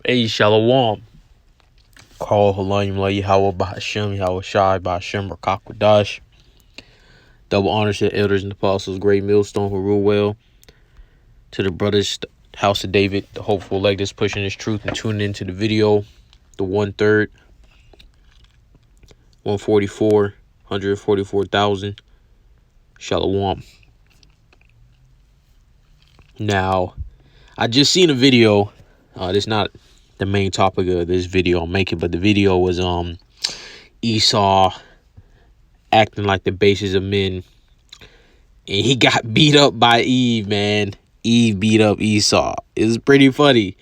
Hey, Shalom. Call Halayim Yahweh Bahashem, Yahweh Shai Bahashem Rakakwadash. Double honors to the elders and apostles, great millstone who rule well. To the brothers, the house of David, the hopeful leg that's pushing his truth and tuning into the video. The 1/3, 144, 144,000. Shalom. Now, I just seen a video. This is not the main topic of this video I'm making, but the video was Esau acting like the basis of men, and he got beat up by Eve, man. Eve beat up Esau. It was pretty funny,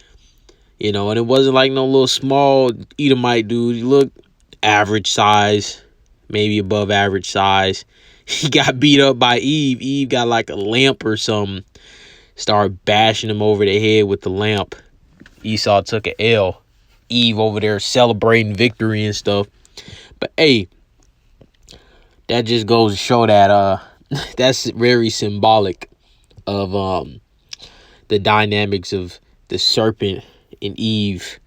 and it wasn't like no little small Edomite dude. He looked average size, maybe above average size. He got beat up by Eve. Eve got like a lamp or something, started bashing him over the head with the lamp. Esau took an L. Eve over there celebrating victory and stuff. But hey, that just goes to show that that's very symbolic of the dynamics of the serpent and Eve,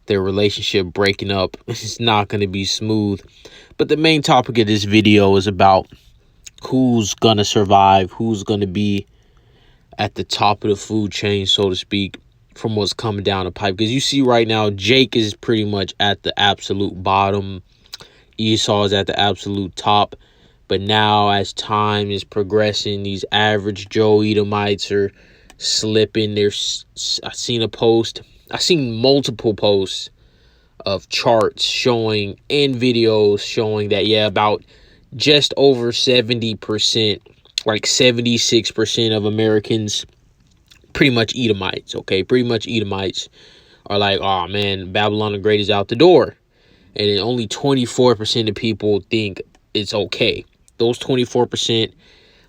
their relationship breaking up. It's not going to be smooth. But the main topic of this video is about who's going to survive, who's going to be at the top of the food chain, so to speak, from what's coming down the pipe. Because you see right now, Jake is pretty much at the absolute bottom. Esau is at the absolute top. But now, as time is progressing, these average Joe Edomites are slipping. I seen multiple posts of charts showing and videos showing that, about just over 70%, like 76% of Americans, pretty much Edomites, okay? Pretty much Edomites are like, oh, man, Babylon the Great is out the door. And then only 24% of people think it's okay. Those 24%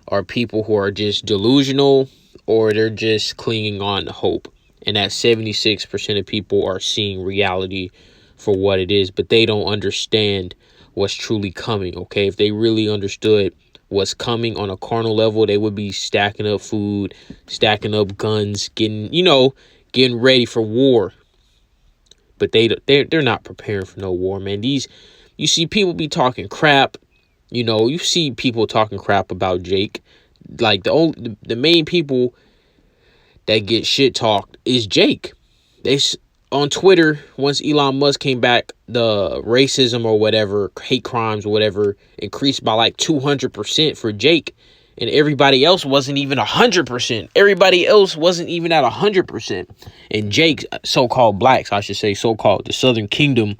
are people who are just delusional, or they're just clinging on to hope. And that 76% of people are seeing reality for what it is, but they don't understand what's truly coming, okay? If they really understood what's coming on a carnal level, they would be stacking up food, stacking up guns, getting ready for war. But they're not preparing for no war, man. You see people be talking crap. You see people talking crap about Jake. Like the main people that get shit talked is Jake. On Twitter, once Elon Musk came back, the racism or whatever, hate crimes or whatever, increased by like 200% for Jake. And everybody else wasn't even 100%. Everybody else wasn't even at 100%. And Jake's so-called blacks, I should say, so-called the Southern Kingdom,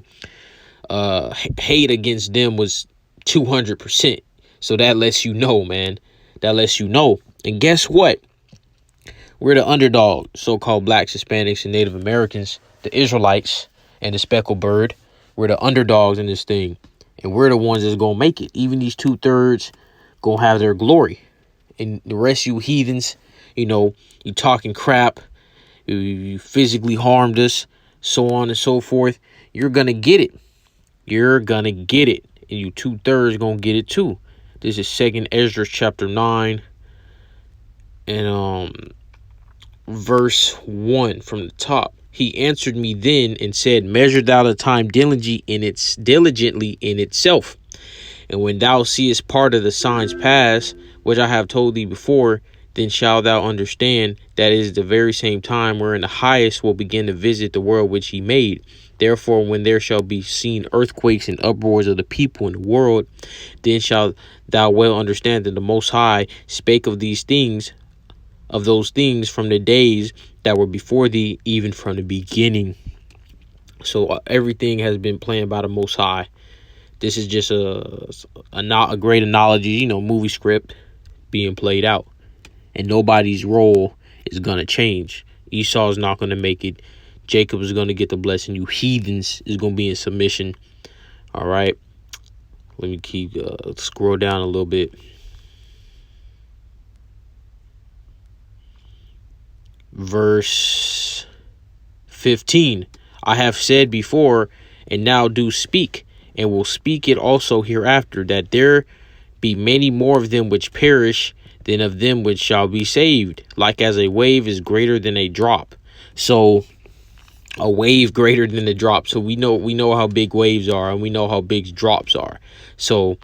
hate against them was 200%. So that lets you know, man. That lets you know. And guess what? We're the underdog, so-called blacks, Hispanics, and Native Americans, the Israelites, and the speckled bird. We're the underdogs in this thing. And we're the ones that's going to make it. Even these 2/3 going to have their glory. And the rest of you heathens, you talking crap, you physically harmed us, so on and so forth. You're going to get it. You're going to get it. And you 2/3 going to get it too. This is 2nd Ezra chapter 9. And verse 1 from the top. He answered me then and said, measure thou the time diligently in itself. And when thou seest part of the signs pass, which I have told thee before, then shalt thou understand that it is the very same time wherein the highest will begin to visit the world which he made. Therefore, when there shall be seen earthquakes and uproars of the people in the world, then shalt thou well understand that the Most High spake of these things, of those things from the days that were before thee, even from the beginning. So everything has been planned by the Most High. This is just a great analogy, movie script being played out. And nobody's role is going to change. Esau is not going to make it. Jacob is going to get the blessing. You heathens is going to be in submission. All right. Let me keep scroll down a little bit. Verse 15. I have said before, and now do speak, and will speak it also hereafter, that there be many more of them which perish than of them which shall be saved. Like as a wave is greater than a drop. So a wave greater than the drop. So we know how big waves are, and we know how big drops are. So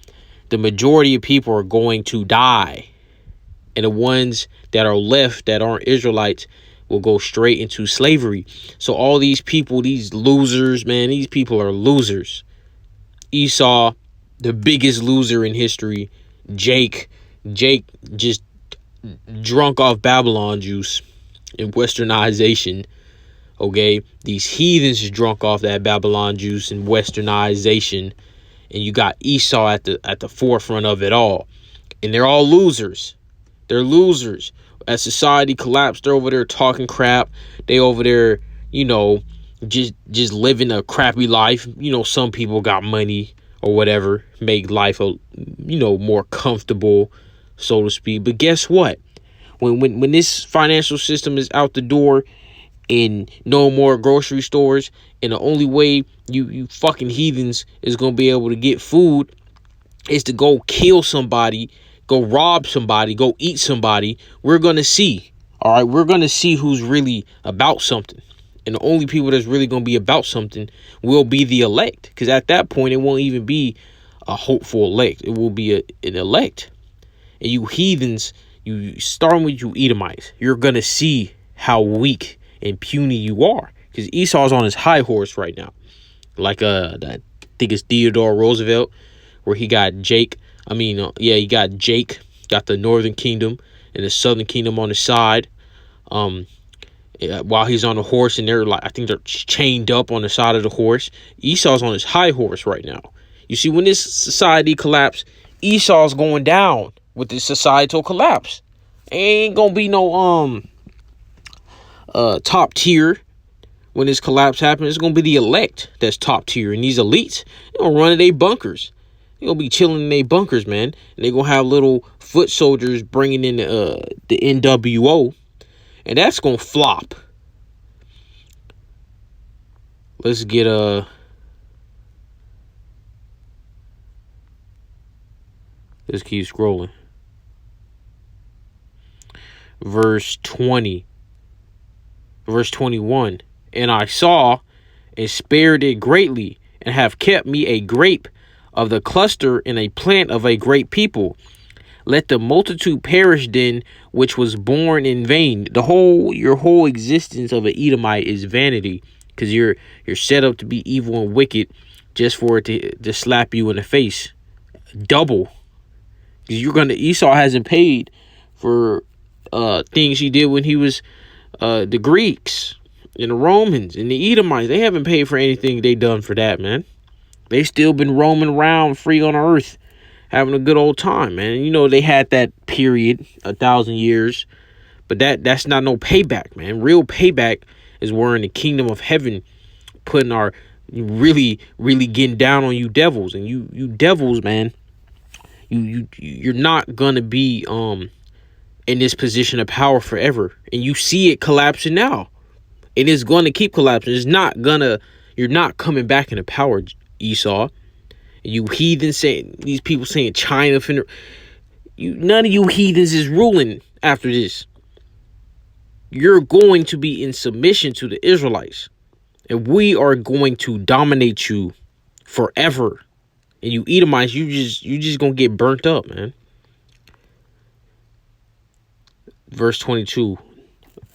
the majority of people are going to die, and the ones that are left that aren't Israelites will go straight into slavery. So all these people, these losers, man, these people are losers. Esau, the biggest loser in history. Jake just drunk off Babylon juice and westernization. Okay, these heathens is drunk off that Babylon juice and westernization, and you got Esau at the forefront of it all, and they're all losers. They're losers. As society collapsed, they're over there talking crap. They over there, just living a crappy life. Some people got money or whatever, make life more comfortable, so to speak. But guess what? When this financial system is out the door, and no more grocery stores, and the only way you fucking heathens is gonna be able to get food is to go kill somebody, go rob somebody, go eat somebody, we're gonna see. All right, we're gonna see who's really about something. And the only people that's really gonna be about something will be the elect. Because at that point, it won't even be a hopeful elect. It will be an elect. And you heathens, you starting with you Edomites, you're gonna see how weak and puny you are. Because Esau's on his high horse right now. Like I think it's Theodore Roosevelt, where he got Jake. He got Jake, got the Northern Kingdom and the Southern Kingdom on his side. While he's on the horse, and I think they're chained up on the side of the horse. Esau's on his high horse right now. You see, when this society collapse, Esau's going down with this societal collapse. Ain't gonna be no top tier. When this collapse happens, it's gonna be the elect that's top tier, and these elites, they're gonna run in their bunkers. They're gonna be chilling in their bunkers, man. And they're gonna have little foot soldiers bringing in the NWO, and that's gonna flop. Let's get let's keep scrolling. Verse 20. Verse 21. And I saw and spared it greatly, and have kept me a grape of the cluster and a plant of a great people. Let the multitude perish then, which was born in vain. Your whole existence of an Edomite is vanity, because you're set up to be evil and wicked, just for it to slap you in the face double. Because Esau hasn't paid for things he did when he was the Greeks and the Romans and the Edomites. They haven't paid for anything they done for that, man. They still been roaming around free on earth, having a good old time, man. They had that period, 1,000 years, but that's not no payback, man. Real payback is we're in the kingdom of heaven, putting our really getting down on you devils. And you devils, man, you're not gonna be in this position of power forever, and you see it collapsing now. It is going to keep collapsing. You're not coming back into power, Esau. You heathens saying, these people saying China finna, none of you heathens is ruling after this. You're going to be in submission to the Israelites, and we are going to dominate you forever. And you Edomites, you just gonna get burnt up, man. Verse 22.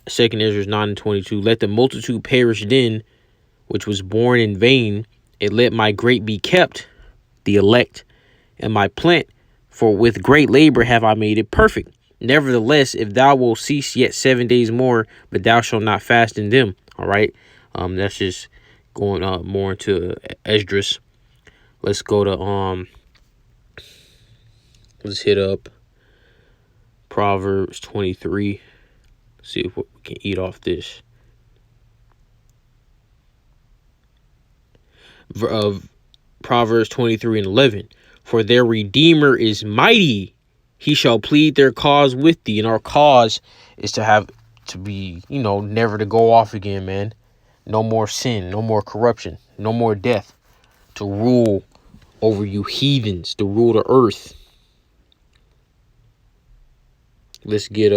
2nd Ezra 9:22. Let the multitude perish then, which was born in vain, and let my grape be kept, the elect, and my plant, for with great labor have I made it perfect. Nevertheless, if thou wilt cease yet 7 days more, but thou shalt not fast in them. All right. That's just going more into Esdras. Let's go to let's hit up Proverbs 23. See if we can eat off this. Proverbs 23:11. For their Redeemer is mighty. He shall plead their cause with thee. And our cause is to be, never to go off again, man. No more sin, no more corruption, no more death. To rule over you heathens, to rule the earth. Let's get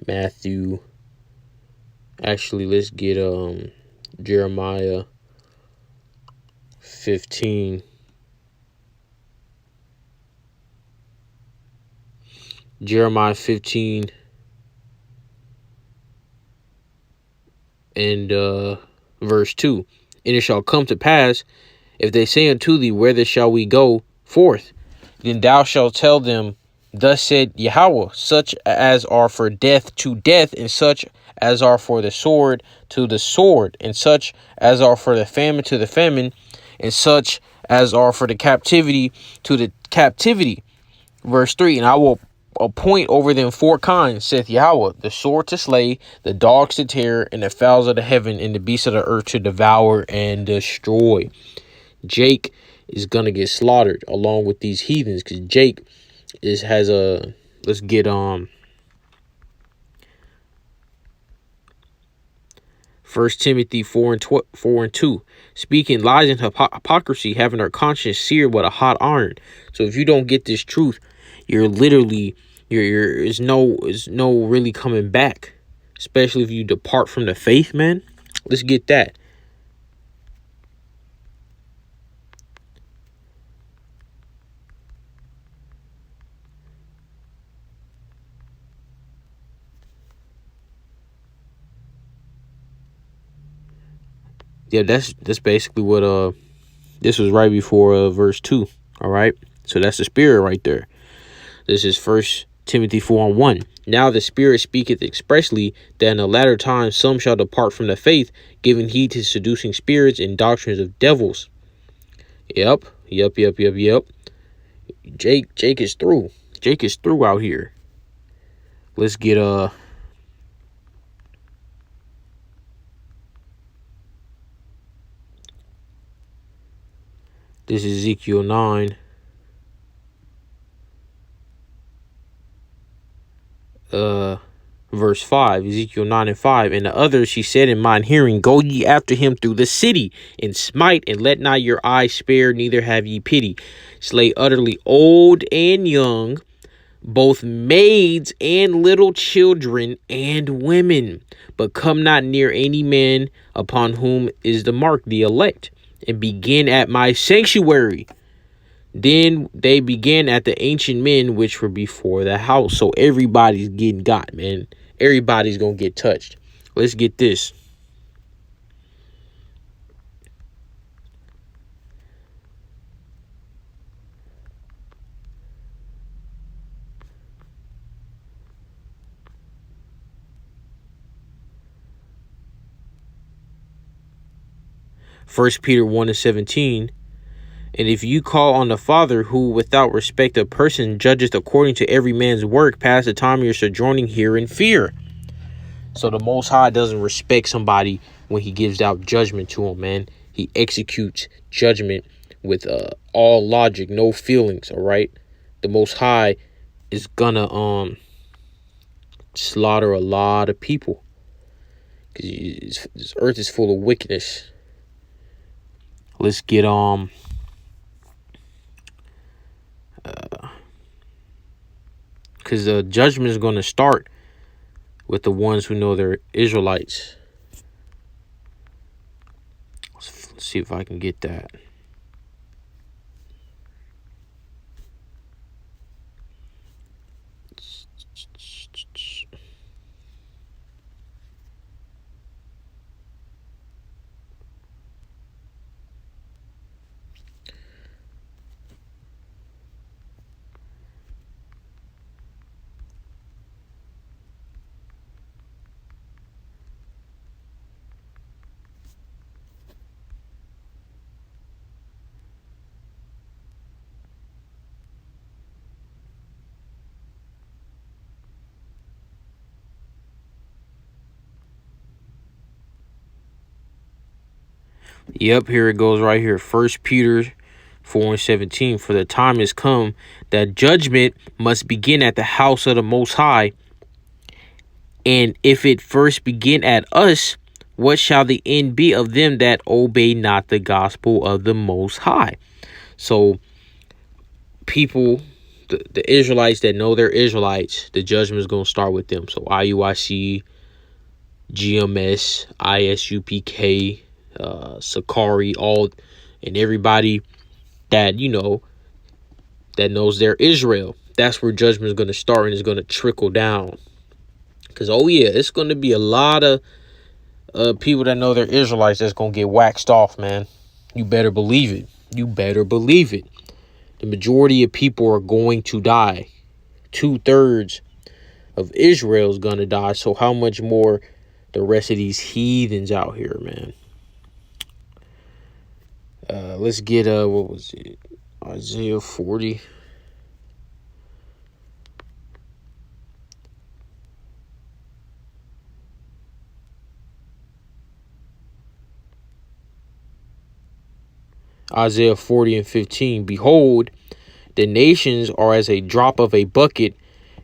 Matthew. Actually, let's get Jeremiah 15. Jeremiah 15 and verse 2. And it shall come to pass, if they say unto thee, whither shall we go forth? Then thou shalt tell them, thus said Yahweh, such as are for death to death, and such as are for the sword to the sword, and such as are for the famine to the famine, and such as are for the captivity to the captivity. Verse 3, and I will appoint over them 4 kinds, saith Yahweh, the sword to slay, the dogs to tear, and the fowls of the heaven, and the beasts of the earth to devour and destroy. Jake is gonna get slaughtered along with these heathens, because Jake has a, let's get 1 Timothy 4 and 2, speaking lies and hypocrisy, having our conscience seared with a hot iron. So if you don't get this truth, you're literally is no really coming back, especially if you depart from the faith, man. Let's get that. Yeah, that's basically what this was right before verse 2. All right, so that's the spirit right there. This is 1 Timothy 4 and 1. Now the Spirit speaketh expressly that in the latter times some shall depart from the faith, giving heed to seducing spirits and doctrines of devils. Yep. Jake is through. Jake is through out here. Let's get this is Ezekiel 9. Verse 5, Ezekiel 9 and 5. And the others she said in mine hearing, go ye after him through the city, and smite, and let not your eyes spare, neither have ye pity. Slay utterly old and young, both maids and little children and women, but come not near any man upon whom is the mark, the elect, and begin at my sanctuary. Then they began at the ancient men which were before the house. So everybody's getting got, man. Everybody's gonna get touched. Let's get this. First Peter 1 and 17. And if you call on the Father, who without respect of person judgeth according to every man's work, pass the time of your sojourning here in fear. So the Most High doesn't respect somebody when he gives out judgment to him, man. He executes judgment with all logic, no feelings, all right? The Most High is gonna slaughter a lot of people, because this earth is full of wickedness. Let's get because the judgment is going to start with the ones who know they're Israelites. Let's see if I can get that. Yep, here it goes right here. 1 Peter 4 and 17. For the time is come that judgment must begin at the house of the Most High. And if it first begin at us, what shall the end be of them that obey not the gospel of the Most High? So people the Israelites that know they're Israelites, the judgment is going to start with them. So IUIC, GMS, ISUPK, Sakari, all, and everybody that, that knows they're Israel. That's where judgment is going to start, and it's going to trickle down. Because, oh yeah, it's going to be a lot of people that know they're Israelites that's going to get waxed off, man. You better believe it. You better believe it. The majority of people are going to die. 2/3 of Israel is going to die. So how much more the rest of these heathens out here, man? Let's get, what was it? Isaiah 40. Isaiah 40 and 15. Behold, the nations are as a drop of a bucket,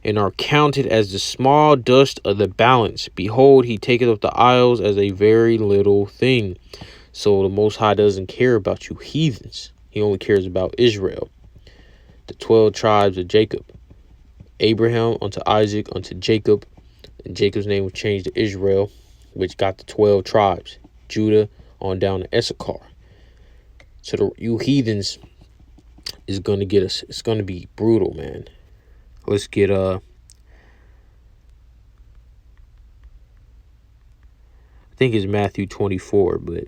and are counted as the small dust of the balance. Behold, he taketh up the isles as a very little thing. So the Most High doesn't care about you heathens. He only cares about Israel. The 12 tribes of Jacob. Abraham unto Isaac unto Jacob. And Jacob's name was changed to Israel, which got the 12 tribes. Judah on down to Issachar. So you heathens is going to get us. It's going to be brutal, man. Let's get I think it's Matthew 24, but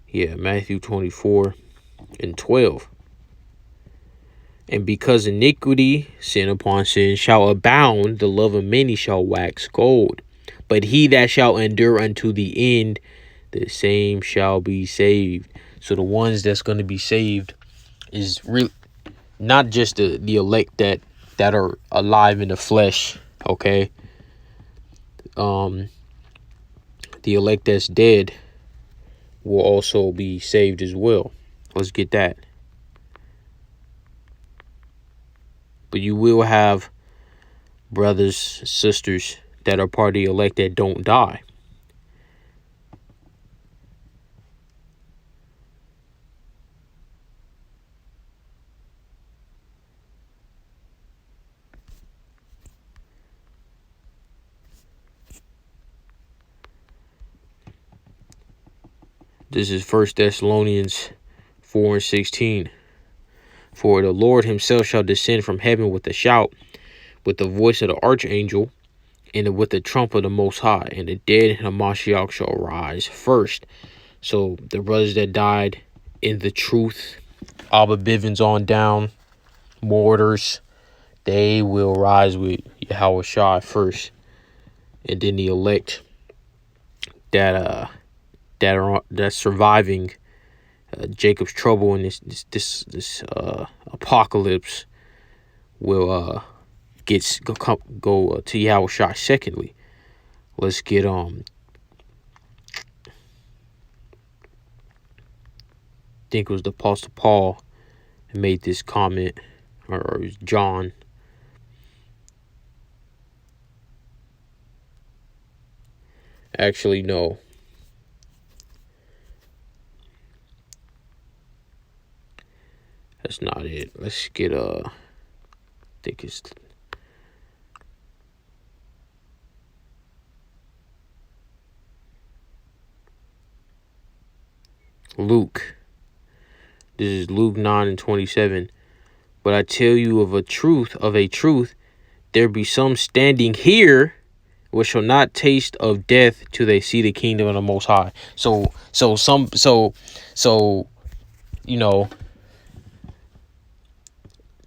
yeah, Matthew 24 and 12. And because iniquity, sin upon sin, shall abound, the love of many shall wax cold. But he that shall endure unto the end, the same shall be saved. So the ones that's going to be saved is really not just the elect that are alive in the flesh, okay? The elect that's dead will also be saved as well. Let's get that. But you will have brothers, sisters that are part of the elect that don't die. This is 1 Thessalonians 4 and 16. For the Lord himself shall descend from heaven with a shout, with the voice of the archangel, and with the trump of the Most High, and the dead in Hamashiach shall rise first. So the brothers that died in the truth, Abba Bivens on down, mortars, they will rise with Yahweh Shai first, and then the elect that's surviving Jacob's trouble in this apocalypse will go to Yahweh Shai secondly. Let's get I think it was the Apostle Paul who made this comment, or it was John. Actually, no. That's not it. Let's get I think it's Luke. This is Luke 9 and 27. But I tell you of a truth, there be some standing here which shall not taste of death till they see the kingdom of the Most High. So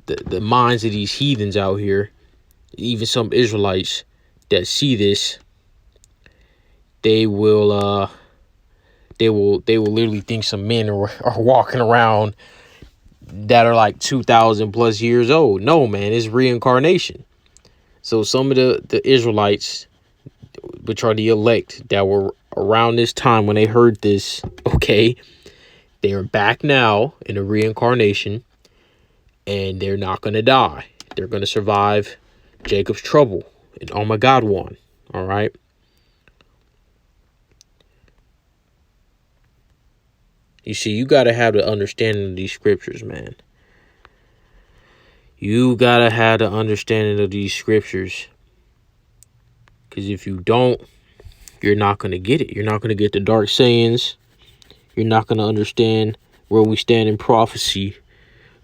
the minds of these heathens out here, even some Israelites that see this, they will literally think some men are walking around that are like 2,000 plus years old. No, man, it's reincarnation. So some of the Israelites, which are the elect that were around this time when they heard this, okay, they are back now in a reincarnation, and they're not going to die. They're going to survive Jacob's trouble and oh my God one. All right. You see, you got to have the understanding of these scriptures, man. You gotta have the understanding of these scriptures. Because if you don't, you're not going to get it. You're not going to get the dark sayings. You're not going to understand where we stand in prophecy.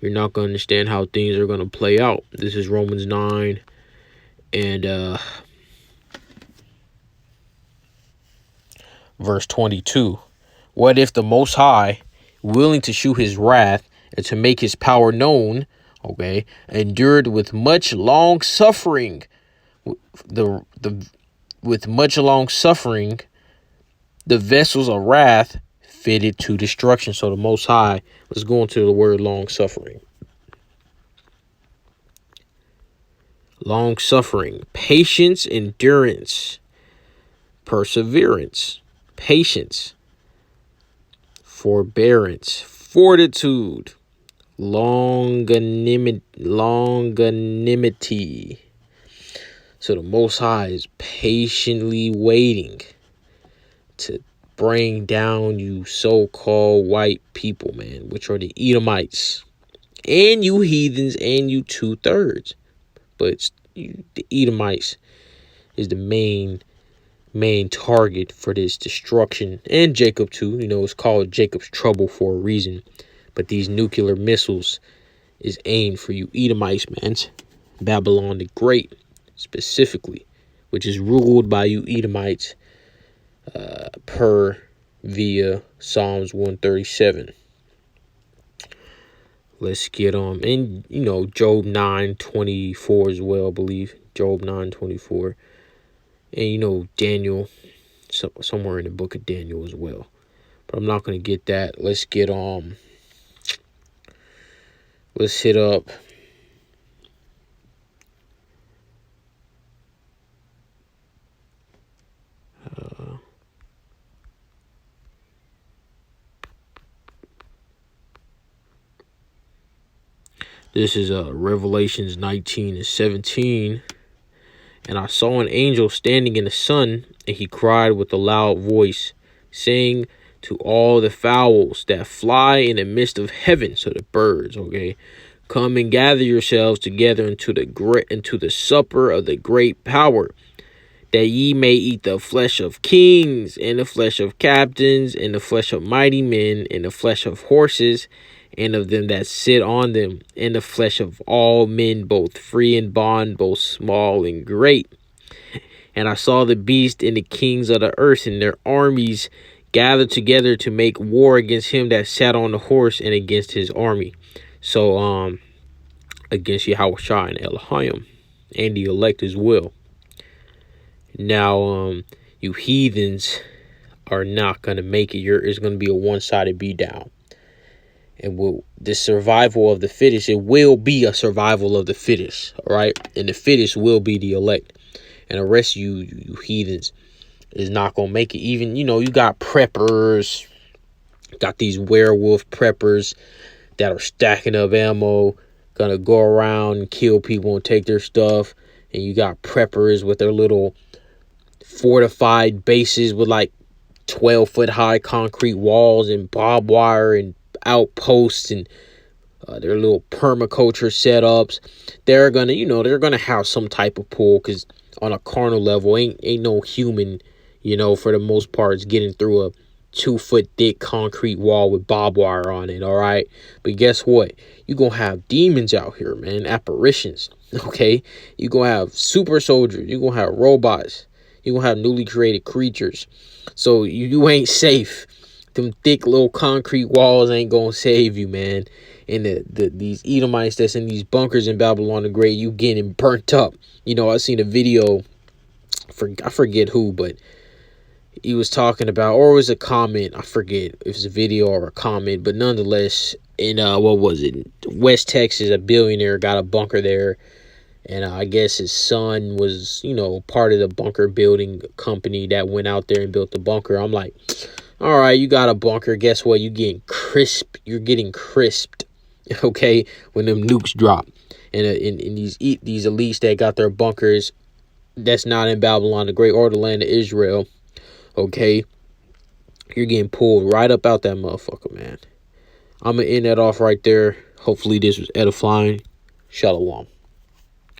You're not going to understand how things are going to play out. This is Romans 9 and verse 22. What if the Most High, willing to shew his wrath and to make his power known, okay, endured with much long suffering, with much long suffering, the vessels of wrath fitted to destruction. So the Most High, let's go into the word long suffering. Long suffering, patience, endurance, perseverance, patience, forbearance, fortitude, longanimity. So the Most High is patiently waiting to bring down you so-called white people, man, which are the Edomites, and you heathens, and you 2/3. But the Edomites is the main target for this destruction, and Jacob too. You know, it's called Jacob's trouble for a reason. But these nuclear missiles is aimed for you Edomites, man. Babylon the Great, specifically, which is ruled by you Edomites, via Psalms 137. Let's get and you know, Job 9:24 as well, I believe. Job 9:24. And you know, Daniel, somewhere in the book of Daniel as well. But I'm not gonna get that. Let's get let's hit up this is Revelations 19:17. And I saw an angel standing in the sun, and he cried with a loud voice, saying to all the fowls that fly in the midst of heaven, so the birds, okay, come and gather yourselves together into the supper of the great power, that ye may eat the flesh of kings, and the flesh of captains, and the flesh of mighty men, and the flesh of horses, and of them that sit on them, and the flesh of all men, both free and bond, both small and great. And I saw the beast and the kings of the earth and their armies gathered together to make war against him that sat on the horse and against his army. So, against Yahushua and Elohim and the elect as well. Now, you heathens are not going to make it. It's going to be a one-sided beatdown. And the survival of the fittest, it will be a survival of the fittest, all right? And the fittest will be the elect. And the rest of you heathens is not going to make it. Even, you know, you got preppers, got these werewolf preppers that are stacking up ammo, going to go around and kill people and take their stuff. And you got preppers with their little fortified bases with like 12-foot high concrete walls and barbed wire and outposts and their little permaculture setups. They're gonna have some type of pull, because on a carnal level, ain't no human, for the most part, is getting through a 2-foot thick concrete wall with barbed wire on it. All right, but guess what? You gonna have demons out here, man. Apparitions. Okay, you gonna have super soldiers. You gonna have robots. You gonna have newly created creatures. So you ain't safe. Them thick little concrete walls ain't gonna save you, man. And these Edomites that's in these bunkers in Babylon the Great, you getting burnt up. I seen a video, I forget who, but he was talking about, or it was a comment, I forget if it's a video or a comment, but nonetheless, in what was it, West Texas, a billionaire got a bunker there. And I guess his son was, part of the bunker building company that went out there and built the bunker. I'm like, all right, you got a bunker. Guess what? You're getting crisped, okay, when them nukes drop. And these elites that got their bunkers, that's not in Babylon the Great or the land of Israel, okay, you're getting pulled right up out that motherfucker, man. I'm going to end that off right there. Hopefully this was edifying. Shalom.